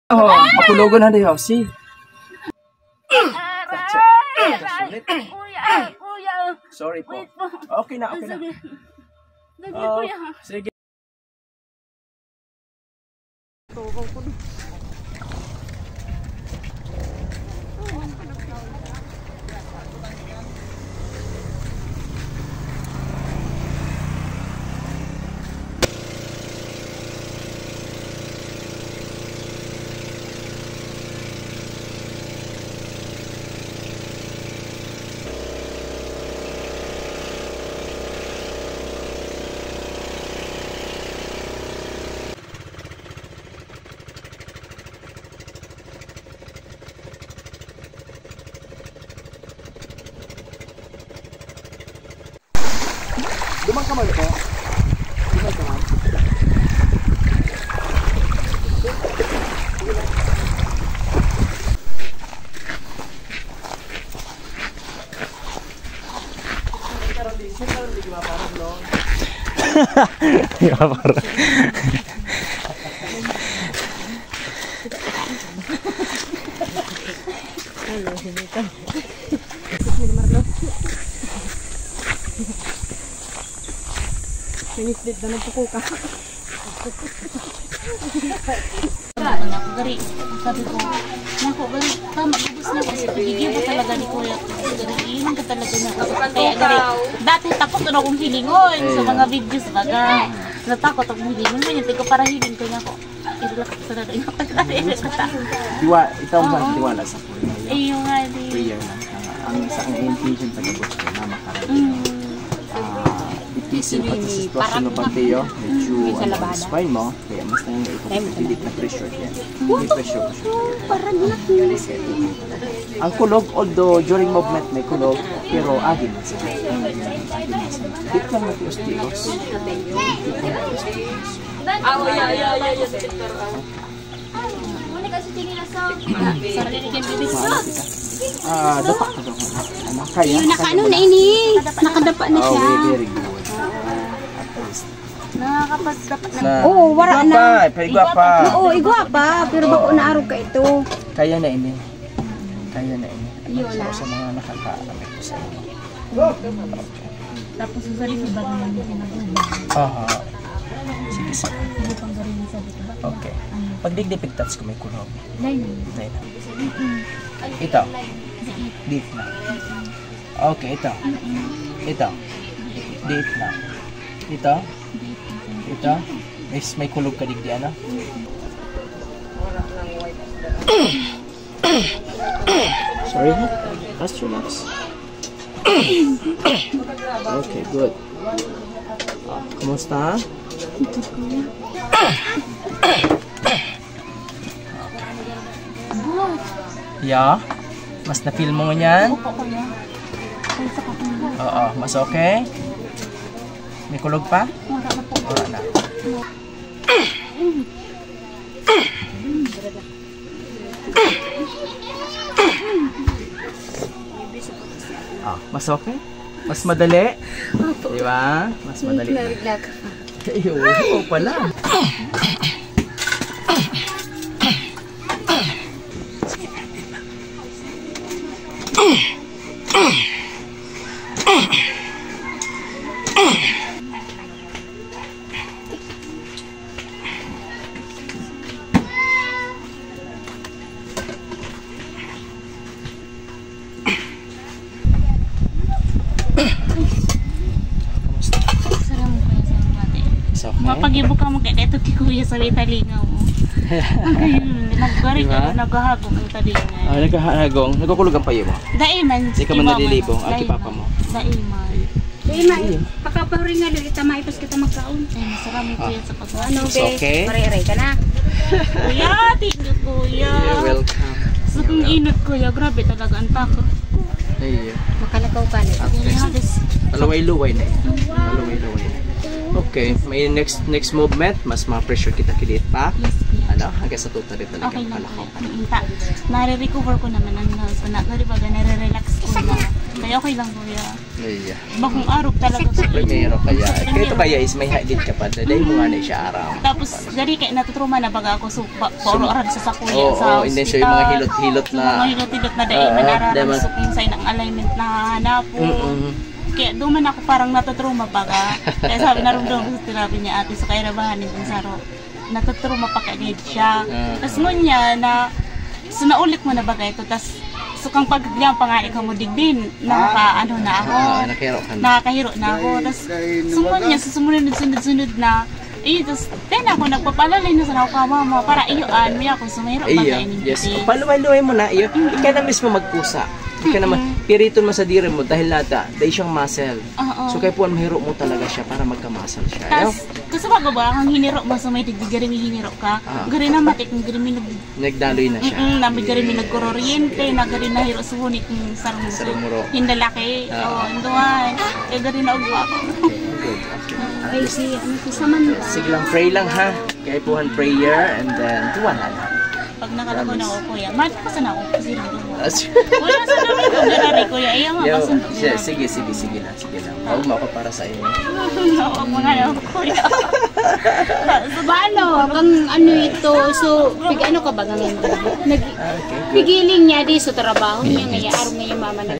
Oh, makulogon na dayo. Si. Kuya. Sorry po. Okay na, okay na. Sige. Dumang ka man po. Dumang ka man. Finished na nagpuko ka. Gari, sabi ko, nako, gari, tama, ubus na kasi pagigil ko talaga ni Kuya. Gari, yun ka talaga na. Kaya gari, dati takot na akong hilingon sa mga videos baga. Natakot akong hilingon mo, hindi ko para hiling ko niya ko. Ilak sa na rin ako. Ikaw ba tiwala sa Kuya? Ayun nga, di. Prayer lang. Ang isang intention sa gabot ko na makarating. Ipisin pati sa sitwasyon mo pagtiyo, medyo spine mo, kaya mas na yung ipapagpilit na pressure yan. May pressure ko siya. Ang kulog, although during movement may kulog, pero agin na siya. Hit lang natin yung stilos. Muna kasi tingin na sa sarili kang bibig. Dapa ka daw. Kaya? Nakaano na ini. Nakadapa na siya. Very good. Nakakapagdapat na. Oo, wala na. Igwa pa. Oo, igwa pa. Pero bako na araw ka ito. Kaya na ini. Kaya na ini. Ayun na. Sa mga nakakaalam ito sa inyo. Tapos sa sarili ba naman yung pinag-ubang? Aha. Sige, sige. Hindi pang garin sa dito ba? Okay. Pag digdipig touch ko may kulog. Lain. Ito. Deep na. Okay, ito. Ito. Deep na. Ito. Ito. May kulog ka digdi, ano? Sorry. Just relax. Okay, good. Kumusta? Yeah? Mas na-feel mo yan? Oo, mas okay? May kulog pa? Wala na. Mas okay? Mas madali? Di ba? Mas madali. Oo pala. Mapag-ibo ka mo kaya ito kay Kuya sa talingaw mo. Nag-gari ka, naghahagong ang talingaw. Naghahagong? Nagkukulog ang payo mo? Daiman. Di ka man nalilibong? Ang kipapa mo? Daiman. Daiman, pakapahuring nga kita maipos kita magkaon. Ay, masarap mo Kuya sa pagkaon. Ano, okay? Mariray ka na. Kuya, thank you Kuya. You're welcome. So kung inot Kuya, grabe talaga ang takot ko. Ay, Makalakaw ka na. Alaway-luway na yun. Alaway-luway na. Okay, may next movement, mas ma-pressure kita kilit pa. Yes, kuya. Ano, hanggang sa total ito talaga Okay lang palakaw. kuya. Inta, nare-recover ko naman ang nose ko. Nare-baga, nare-relax ko na. Kaya okay lang kuya. Ay, Bakong araw talaga ko. primero kaya. Kaya ito kaya is may hadid ka pa. Dahil mo nga na siya araw. Tapos, gari kay natutruma na baga ako. So, pauro-aran sa kuya Oo, sa hindi hospital. siya yung mga hilot-hilot na. Mga hilot-hilot na dahil manararan diba? sa kung sa'yo ng alignment na hanap po. Kaya duman ako parang natutruma baga. Kaya sabi narumdum ko sa therapy niya ate. So, kaya nabahanin kong saro. Natutruma pa kagad siya. Tapos ngunya na, so naulit mo na baga ito. Tapos, so kang pagkakliang pangalit ka mo digbin, nakakaano na ako. Nakahiro ka na. Nakakahiro na ako. Tapos, sumunod sumunod na, tapos, then ako nagpapalalay na sa ako mama para iyoan, may ako sumahiro baga Iyo, ini. yes. Paluway-luway mo na. Iyo, ikaw na mismo magkusa. Ikaw naman, piriton mo sa diri mo dahil nata, dahil siyang muscle. Oo. So, kaya po, mahiro mo talaga siya para magka-muscle siya. Yo? Tas, kasi bago ba, ang hiniro mo sa may digdigari may hiniro ka, gari na matik, gari may Nagdaloy na siya. namin gari may nagkuroryente, na gari na hiro suhunit ng sarong Sarumuro. hindalaki, hinduan, kaya gari na ugwa. Good. Okay. Ay, si, ano, kasaman ba? Sige lang, pray lang ha. Kaya puhan prayer and then tuwan na lang. Pag nakalago na ako, kuya, mati pa sana ako kasi rin mo. As- Kuya, sa dami ko, ganari, kuya, ayaw nga, Yo, masundo. sige lang. Huwag mo ako para sa iyo. Oo, mga na, kuya. Paano? Kang ano ito, so, ano ka ba ngayon? Okay, good. Pigiling niya di sa trabaho niya, ngayon araw ngayon mama na